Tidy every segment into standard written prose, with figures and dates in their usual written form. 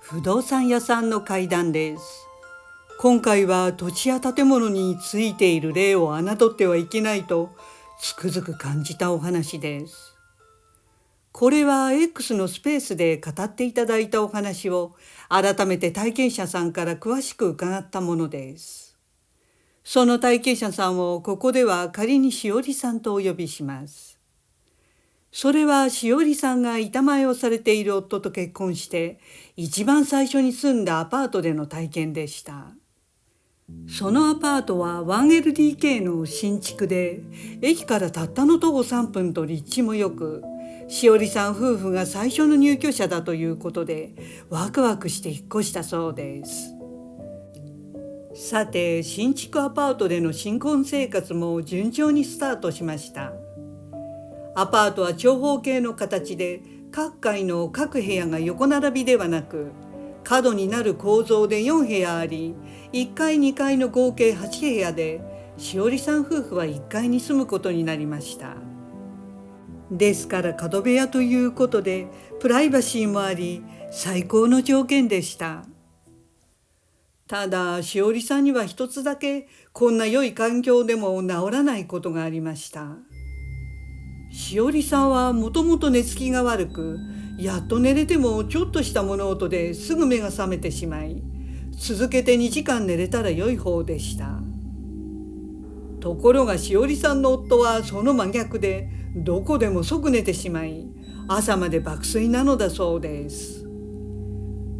不動産屋さんの怪談です。今回は土地や建物についている霊を侮ってはいけないとつくづく感じたお話です。これは X のスペースで語っていただいたお話を改めて体験者さんから詳しく伺ったものです。その体験者さんをここでは仮にしおりさんとお呼びします。それはしおりさんが板前をされている夫と結婚して一番最初に住んだアパートでの体験でした。そのアパートは 1LDK の新築で駅からたったの徒歩3分と立地もよく、しおりさん夫婦が最初の入居者だということでワクワクして引っ越したそうです。さて、新築アパートでの新婚生活も順調にスタートしました。アパートは長方形の形で各階の各部屋が横並びではなく角になる構造で4部屋あり、1階2階の合計8部屋でしおりさん夫婦は1階に住むことになりました。ですから角部屋ということでプライバシーもあり最高の条件でした。ただしおりさんには一つだけこんな良い環境でも治らないことがありました。しおりさんはもともと寝つきが悪く、やっと寝れてもちょっとした物音ですぐ目が覚めてしまい、続けて2時間寝れたら良い方でした。ところがしおりさんの夫はその真逆で、どこでも即寝てしまい、朝まで爆睡なのだそうです。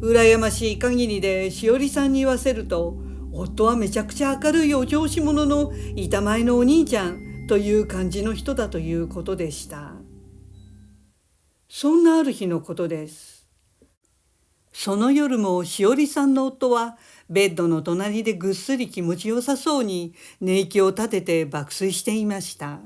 羨ましい限りでしおりさんに言わせると、夫はめちゃくちゃ明るいお調子者の板前のお兄ちゃんという感じの人だということでした。そんなある日のことです。その夜もしおりさんの夫はベッドの隣でぐっすり気持ちよさそうに寝息を立てて爆睡していました。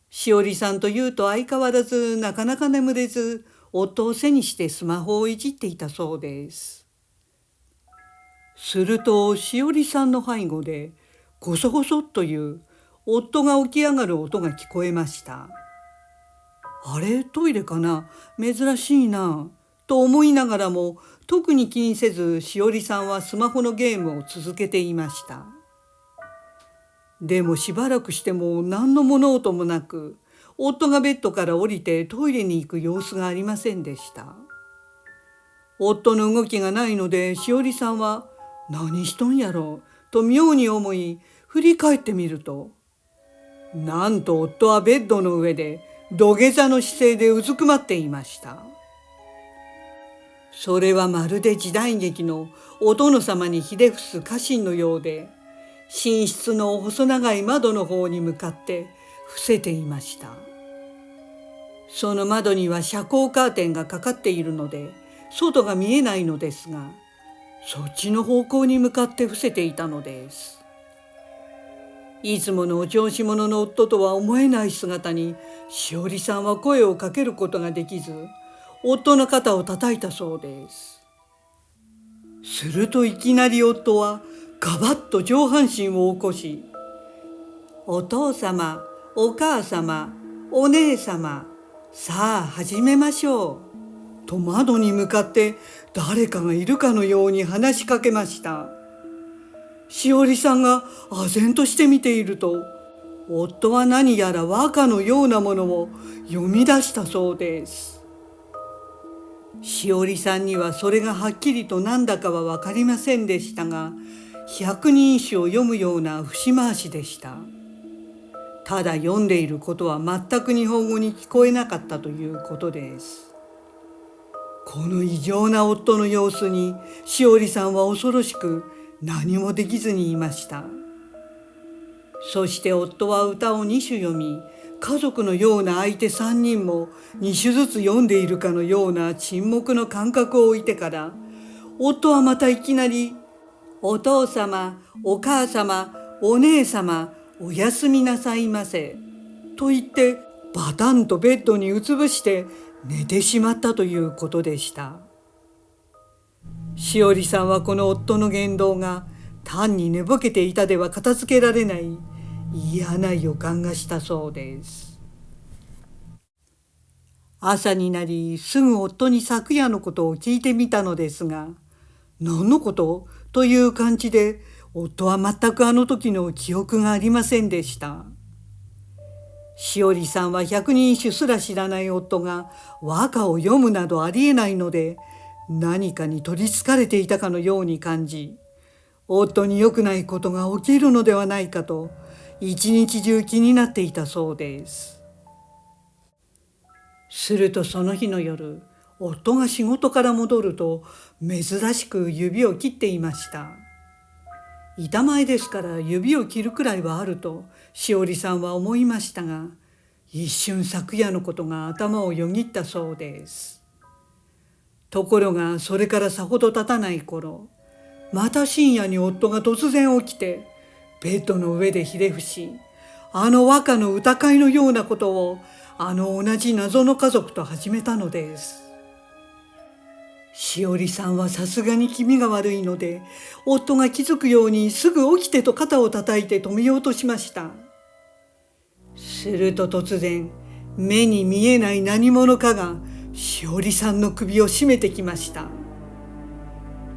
しおりさんというと相変わらずなかなか眠れず、夫を背にしてスマホをいじっていたそうです。するとしおりさんの背後でゴソゴソという夫が起き上がる音が聞こえました。あれ、トイレかな、珍しいなと思いながらも特に気にせずしおりさんはスマホのゲームを続けていました。でもしばらくしても何の物音もなく、夫がベッドから降りてトイレに行く様子がありませんでした。夫の動きがないのでしおりさんは何しとんやろうと妙に思い、振り返ってみると、なんと夫はベッドの上で土下座の姿勢でうずくまっていました。それはまるで時代劇のお殿様にひれ伏す家臣のようで、寝室の細長い窓の方に向かって伏せていました。その窓には遮光カーテンがかかっているので外が見えないのですが、そっちの方向に向かって伏せていたのです。いつものお調子者の夫とは思えない姿にしおりさんは声をかけることができず、夫の肩を叩いたそうです。するといきなり夫はガバッと上半身を起こし、お父様、お母様、お姉様、さあ始めましょうと窓に向かって誰かがいるかのように話しかけました。しおりさんが唖然として見ていると、夫は何やら和歌のようなものを読み出したそうです。しおりさんにはそれがはっきりと何だかは分かりませんでしたが、百人一首を読むような節回しでした。ただ読んでいることは全く日本語に聞こえなかったということです。この異常な夫の様子にしおりさんは恐ろしく何もできずにいました。そして夫は歌を2首読み、家族のような相手3人も2首ずつ読んでいるかのような沈黙の感覚を置いてから、夫はまたいきなり、お父様、お母様、お姉様、おやすみなさいませと言ってバタンとベッドにうつぶして寝てしまったということでした。しおりさんはこの夫の言動が単に寝ぼけていたでは片付けられない嫌な予感がしたそうです。朝になりすぐ夫に昨夜のことを聞いてみたのですが、何のことという感じで、夫は全くあの時の記憶がありませんでした。しおりさんは百人一首すら知らない夫が和歌を読むなどありえないので、何かに取りつかれていたかのように感じ、夫に良くないことが起きるのではないかと一日中気になっていたそうです。するとその日の夜、夫が仕事から戻ると珍しく指を切っていました。板前ですから指を切るくらいはあるとしおりさんは思いましたが、一瞬昨夜のことが頭をよぎったそうです。ところがそれからさほど経たない頃、また深夜に夫が突然起きて、ベッドの上でひれ伏し、あの和歌の歌会のようなことをあの同じ謎の家族と始めたのです。しおりさんはさすがに気味が悪いので、夫が気づくようにすぐ起きてと肩を叩いて止めようとしました。すると突然、目に見えない何者かがしおりさんの首を絞めてきました。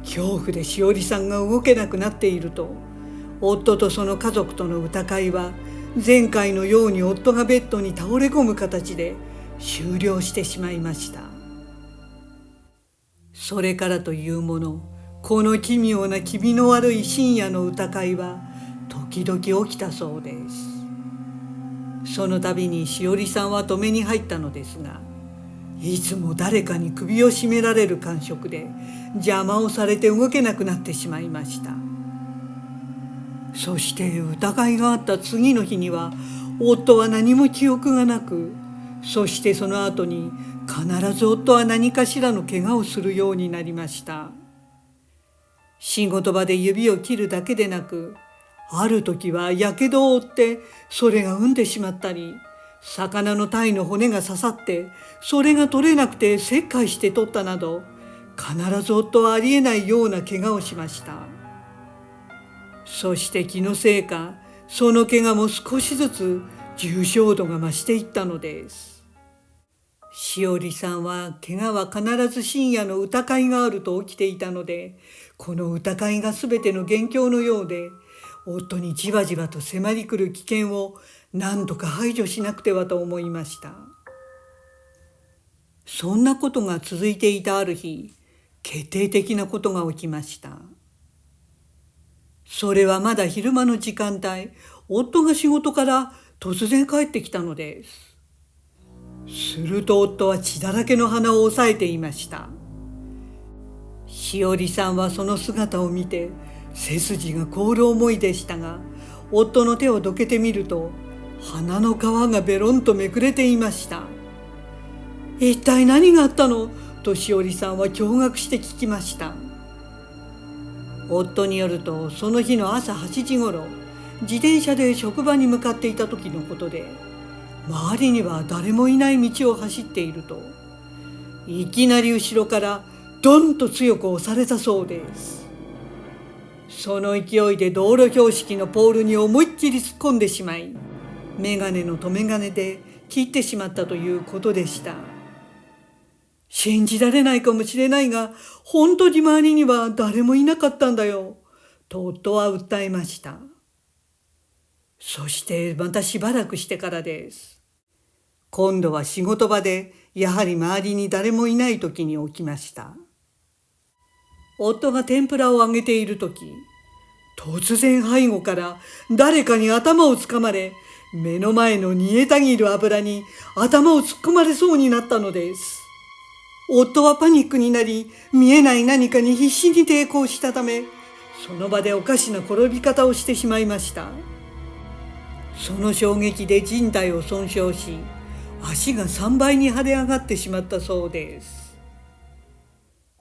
恐怖でしおりさんが動けなくなっていると、夫とその家族との歌会は前回のように夫がベッドに倒れ込む形で終了してしまいました。それからというもの、この奇妙な気味の悪い深夜の歌会は時々起きたそうです。その度にしおりさんは止めに入ったのですが、いつも誰かに首を絞められる感触で邪魔をされて動けなくなってしまいました。そして疑いがあった次の日には、夫は何も記憶がなく、そしてその後に必ず夫は何かしらの怪我をするようになりました。仕事場で指を切るだけでなく、ある時はやけどを負ってそれが膿んでしまったり、魚の鯛の骨が刺さってそれが取れなくて切開して取ったなど、必ず夫はありえないような怪我をしました。そして気のせいか、その怪我も少しずつ重症度が増していったのです。しおりさんは怪我は必ず深夜の歌会があると起きていたので、この歌会がすべての元凶のようで、夫にじわじわと迫り来る危険を何とか排除しなくてはと思いました。そんなことが続いていたある日、決定的なことが起きました。それはまだ昼間の時間帯、夫が仕事から突然帰ってきたのです。すると夫は血だらけの鼻を押さえていました。しおりさんはその姿を見て背筋が凍る思いでしたが、夫の手をどけてみると鼻の皮がベロンとめくれていました。一体何があったのとしおりさんは驚愕して聞きました。夫によると、その日の朝8時ごろ、自転車で職場に向かっていた時のことで、周りには誰もいない道を走っていると、いきなり後ろからドンと強く押されたそうです。その勢いで道路標識のポールに思いっきり突っ込んでしまい、眼鏡の留め金で切ってしまったということでした。信じられないかもしれないが、本当に周りには誰もいなかったんだよ、と夫は訴えました。そしてまたしばらくしてからです。今度は仕事場でやはり周りに誰もいない時に起きました。夫が天ぷらを揚げている時、突然背後から誰かに頭をつかまれ、目の前の煮えたぎる油に頭を突っ込まれそうになったのです。夫はパニックになり、見えない何かに必死に抵抗したため、その場でおかしな転び方をしてしまいました。その衝撃で靭帯を損傷し、足が3倍に腫れ上がってしまったそうです。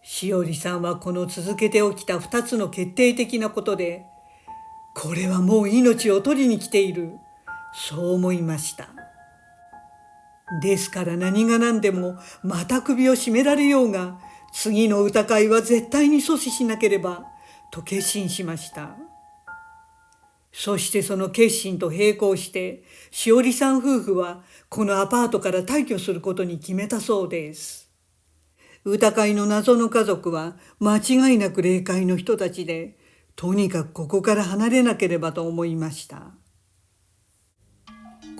しおりさんはこの続けて起きた2つの決定的なことで、これはもう命を取りに来ている、そう思いました。ですから何が何でもまた首を絞められようが、次の歌会は絶対に阻止しなければと決心しました。そしてその決心と並行してしおりさん夫婦はこのアパートから退去することに決めたそうです。歌会の謎の家族は間違いなく霊界の人たちで、とにかくここから離れなければと思いました。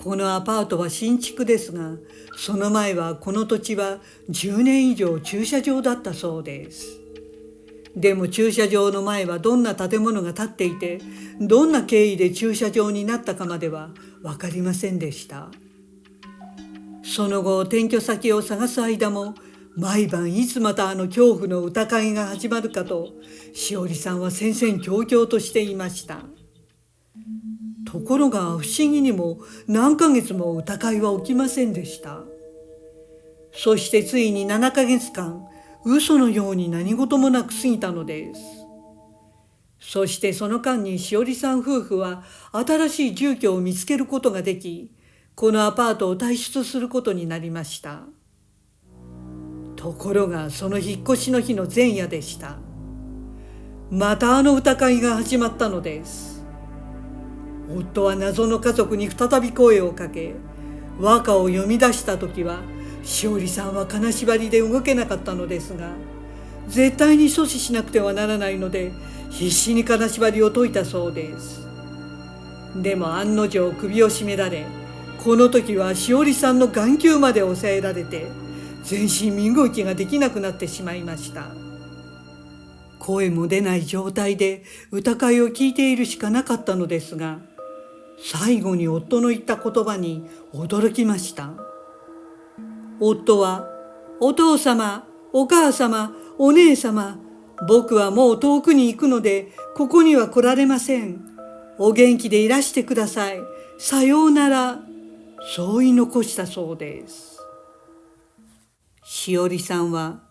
このアパートは新築ですが、その前はこの土地は10年以上駐車場だったそうです。でも駐車場の前はどんな建物が建っていて、どんな経緯で駐車場になったかまでは分かりませんでした。その後転居先を探す間も、毎晩いつまたあの恐怖の歌会が始まるかとしおりさんは戦々恐々としていました。ところが不思議にも何ヶ月も歌会は起きませんでした。そしてついに7ヶ月間嘘のように何事もなく過ぎたのです。そしてその間にしおりさん夫婦は新しい住居を見つけることができ、このアパートを退出することになりました。ところがその引っ越しの日の前夜でした。またあの歌会が始まったのです。夫は謎の家族に再び声をかけ、和歌を読み出した時はしおりさんは金縛りで動けなかったのですが、絶対に阻止しなくてはならないので必死に金縛りを解いたそうです。でも案の定首を絞められ、この時はしおりさんの眼球まで押さえられて全身身動きができなくなってしまいました。声も出ない状態で歌会を聞いているしかなかったのですが、最後に夫の言った言葉に驚きました。夫は、お父様、お母様、お姉様、僕はもう遠くに行くのでここには来られません。お元気でいらしてください。さようなら。そう言い残したそうです。しおりさんは、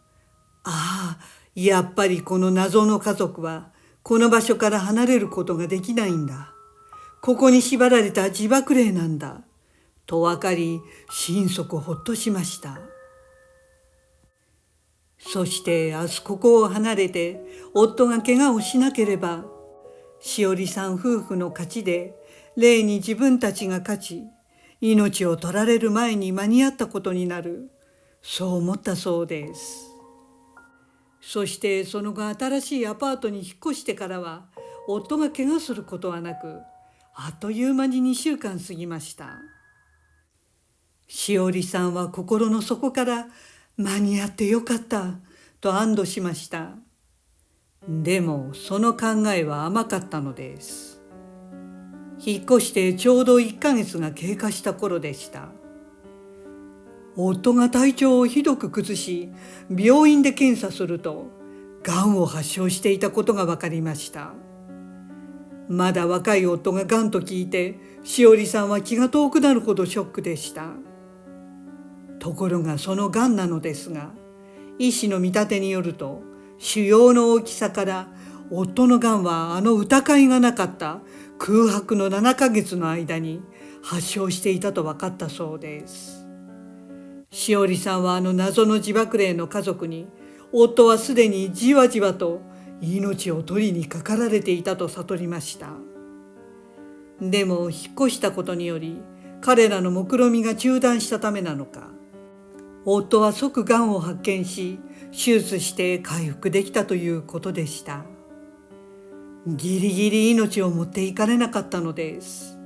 ああ、やっぱりこの謎の家族はこの場所から離れることができないんだ。ここに縛られた自爆霊なんだ。と分かり、心底ほっとしました。そして明日ここを離れて夫が怪我をしなければ、しおりさん夫婦の勝ちで霊に自分たちが勝ち、命を取られる前に間に合ったことになる。そう思ったそうです。そしてその後新しいアパートに引っ越してからは夫が怪我することはなく、あっという間に2週間過ぎました。しおりさんは心の底から間に合ってよかったと安堵しました。でもその考えは甘かったのです。引っ越してちょうど1ヶ月が経過した頃でした。夫が体調をひどく崩し、病院で検査すると、がんを発症していたことが分かりました。まだ若い夫ががんと聞いて、しおりさんは気が遠くなるほどショックでした。ところがそのがんなのですが、医師の見立てによると、腫瘍の大きさから夫のがんはあの疑いがなかった空白の7ヶ月の間に発症していたと分かったそうです。しおりさんはあの謎の自爆霊の家族に、夫はすでにじわじわと命を取りにかかられていたと悟りました。でも引っ越したことにより彼らの目論見が中断したためなのか、夫は即がんを発見し手術して回復できたということでした。ギリギリ命を持っていかれなかったのです。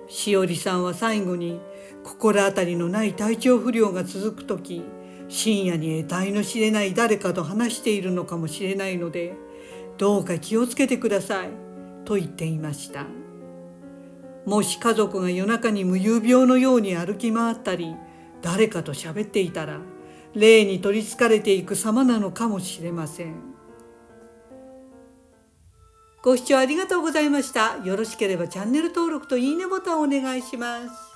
しおりさんは最後に心当たりのない体調不良が続くとき、深夜に得体の知れない誰かと話しているのかもしれないので、どうか気をつけてくださいと言っていました。もし家族が夜中に無遊病のように歩き回ったり、誰かと喋っていたら、霊に取りつかれていく様なのかもしれません。ご視聴ありがとうございました。よろしければチャンネル登録といいねボタンをお願いします。